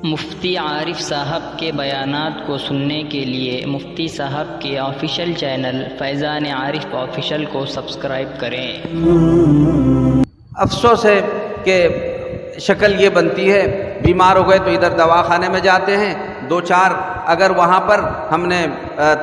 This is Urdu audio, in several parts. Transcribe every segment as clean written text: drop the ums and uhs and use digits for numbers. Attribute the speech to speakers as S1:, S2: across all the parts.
S1: مفتی عارف صاحب کے بیانات کو سننے کے لیے مفتی صاحب کے آفیشیل چینل فیضان عارف آفیشیل کو سبسکرائب کریں۔
S2: افسوس ہے کہ شکل یہ بنتی ہے، بیمار ہو گئے تو ادھر دواخانے میں جاتے ہیں، دو چار اگر وہاں پر ہم نے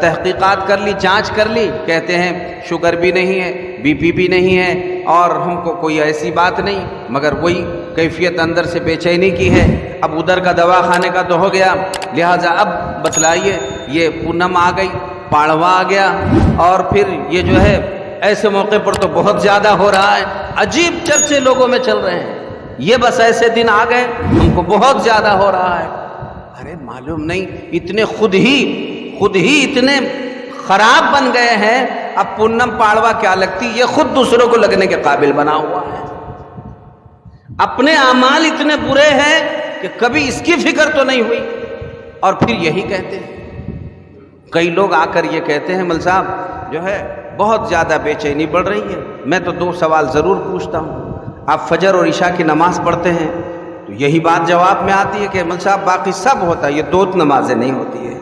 S2: تحقیقات کر لی، جانچ کر لی، کہتے ہیں شوگر بھی نہیں ہے، بی پی بھی نہیں ہے، اور ہم کو کوئی ایسی بات نہیں، مگر وہی کیفیت اندر سے بے چینی کی ہے۔ اب ادھر کا دواخانے کا تو ہو گیا، لہٰذا اب بتلائیے، یہ پونم آ گئی، پاڑوا آ گیا، اور پھر یہ جو ہے ایسے موقع پر تو بہت زیادہ ہو رہا ہے، عجیب چرچے لوگوں میں چل رہے ہیں، یہ بس ایسے دن آ گئے ہم کو بہت زیادہ ہو رہا ہے۔ ارے معلوم نہیں، اتنے خود ہی اتنے خراب بن گئے ہیں، اب پونم پاڑوا کیا لگتی، یہ خود دوسروں کو لگنے کے قابل بنا ہوا ہے۔ اپنے اعمال اتنے برے ہیں کہ کبھی اس کی فکر تو نہیں ہوئی، اور پھر یہی کہتے ہیں۔ کئی لوگ آ کر یہ کہتے ہیں مل صاحب جو ہے بہت زیادہ بے چینی بڑھ رہی ہے، میں تو دو سوال ضرور پوچھتا ہوں، آپ فجر اور عشاء کی نماز پڑھتے ہیں؟ تو یہی بات جواب میں آتی ہے کہ مل صاحب باقی سب ہوتا ہے، یہ دو نمازیں نہیں ہوتی ہے،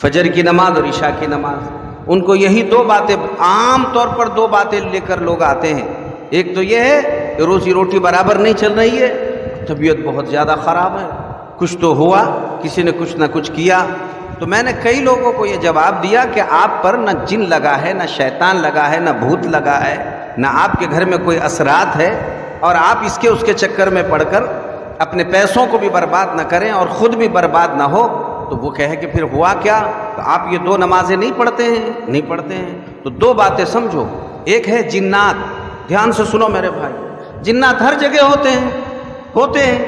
S2: فجر کی نماز اور عشاء کی نماز۔ ان کو یہی دو باتیں، عام طور پر دو باتیں لے کر لوگ آتے ہیں، ایک تو یہ ہے کہ روزی روٹی برابر نہیں چل رہی ہے، طبیعت بہت زیادہ خراب ہے، کچھ تو ہوا، کسی نے کچھ نہ کچھ کیا۔ تو میں نے کئی لوگوں کو یہ جواب دیا کہ آپ پر نہ جن لگا ہے، نہ شیطان لگا ہے، نہ بھوت لگا ہے، نہ آپ کے گھر میں کوئی اثرات ہے، اور آپ اس کے چکر میں پڑ کر اپنے پیسوں کو بھی برباد نہ کریں اور خود بھی برباد نہ ہو۔ تو وہ کہے کہ پھر ہوا کیا، تو آپ یہ دو نمازیں نہیں پڑھتے ہیں۔ تو دو باتیں سمجھو، ایک ہے جنات، دھیان سے سنو میرے بھائی، جنات ہر جگہ ہوتے ہیں،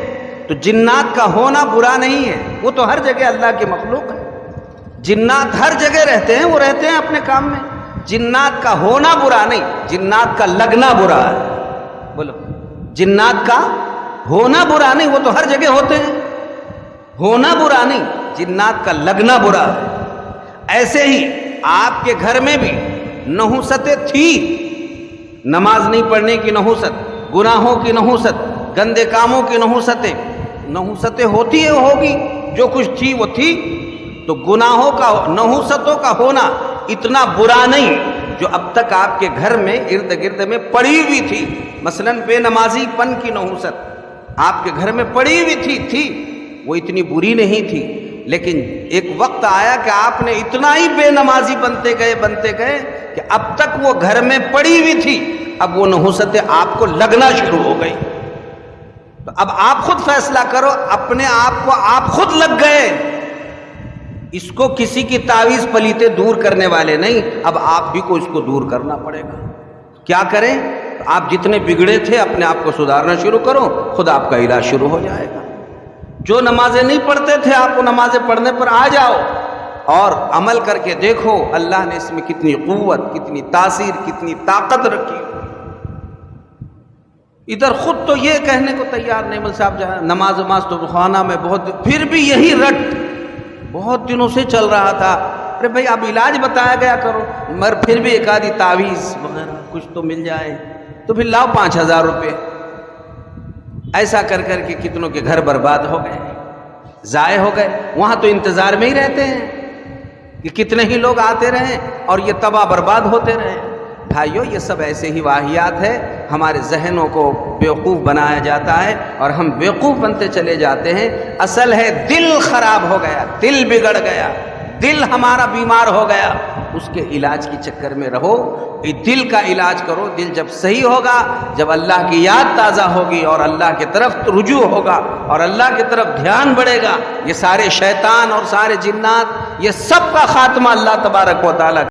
S2: تو جنات کا ہونا برا نہیں ہے، وہ تو ہر جگہ اللہ کی مخلوق ہے، جنات ہر جگہ رہتے ہیں، وہ رہتے ہیں اپنے کام میں، جنات کا ہونا برا نہیں، جنات کا لگنا برا ہے۔ بولو، جنات کا ہونا برا نہیں، وہ تو ہر جگہ ہوتے ہیں، ہونا برا نہیں، جنات کا لگنا برا ہے۔ ایسے ہی آپ کے گھر میں بھی نحوستیں تھی، نماز نہیں پڑھنے کی نحوست، گناہوں کی نحوست، گندے کاموں کی نحوستیں ہوگی، جو کچھ تھی وہ تھی۔ تو گناہوں کا، نحوستوں کا ہونا اتنا برا نہیں جو اب تک آپ کے گھر میں ارد گرد میں پڑی ہوئی تھی، مثلاً بے نمازی پن کی نحوست آپ کے گھر میں پڑی ہوئی تھی، وہ اتنی بری نہیں تھی، لیکن ایک وقت آیا کہ آپ نے اتنا ہی بے نمازی بنتے گئے کہ اب تک وہ گھر میں پڑی ہوئی تھی، اب وہ نحوستیں آپ کو لگنا شروع ہو گئی۔ تو اب آپ خود فیصلہ کرو، اپنے آپ کو آپ خود لگ گئے، اس کو کسی کی تعویذ پلیتے دور کرنے والے نہیں، اب آپ بھی کو اس کو دور کرنا پڑے گا۔ کیا کریں؟ آپ جتنے بگڑے تھے اپنے آپ کو سدھارنا شروع کرو، خود آپ کا علاج شروع ہو جائے گا۔ جو نمازیں نہیں پڑھتے تھے آپ کو نمازیں پڑھنے پر آ جاؤ اور عمل کر کے دیکھو اللہ نے اس میں کتنی قوت، کتنی تاثیر، کتنی طاقت رکھی۔ ادھر خود تو یہ کہنے کو تیار نہیں، مل صاحب جہاں نماز تو خانہ میں پھر بھی یہی رٹ بہت دنوں سے چل رہا تھا۔ ارے بھائی اب علاج بتایا گیا کرو، مگر پھر بھی ایک آدھی تعویذ وغیرہ کچھ تو مل جائے، تو پھر لاؤ 5000 روپے۔ ایسا کر کے کتنوں کے گھر برباد ہو گئے، ضائع ہو گئے، وہاں تو انتظار میں ہی رہتے ہیں کہ کتنے ہی لوگ آتے رہیں اور یہ تباہ برباد ہوتے رہیں۔ بھائیو یہ سب ایسے ہی واہیات ہے، ہمارے ذہنوں کو بیوقوف بنایا جاتا ہے اور ہم بیوقوف بنتے چلے جاتے ہیں۔ اصل ہے دل خراب ہو گیا، دل بگڑ گیا، دل ہمارا بیمار ہو گیا، اس کے علاج کی چکر میں رہو، دل کا علاج کرو۔ دل جب صحیح ہوگا، جب اللہ کی یاد تازہ ہوگی اور اللہ کی طرف رجوع ہوگا اور اللہ کی طرف دھیان بڑھے گا، یہ سارے شیطان اور سارے جنات، یہ سب کا خاتمہ اللہ تبارک و تعالیٰ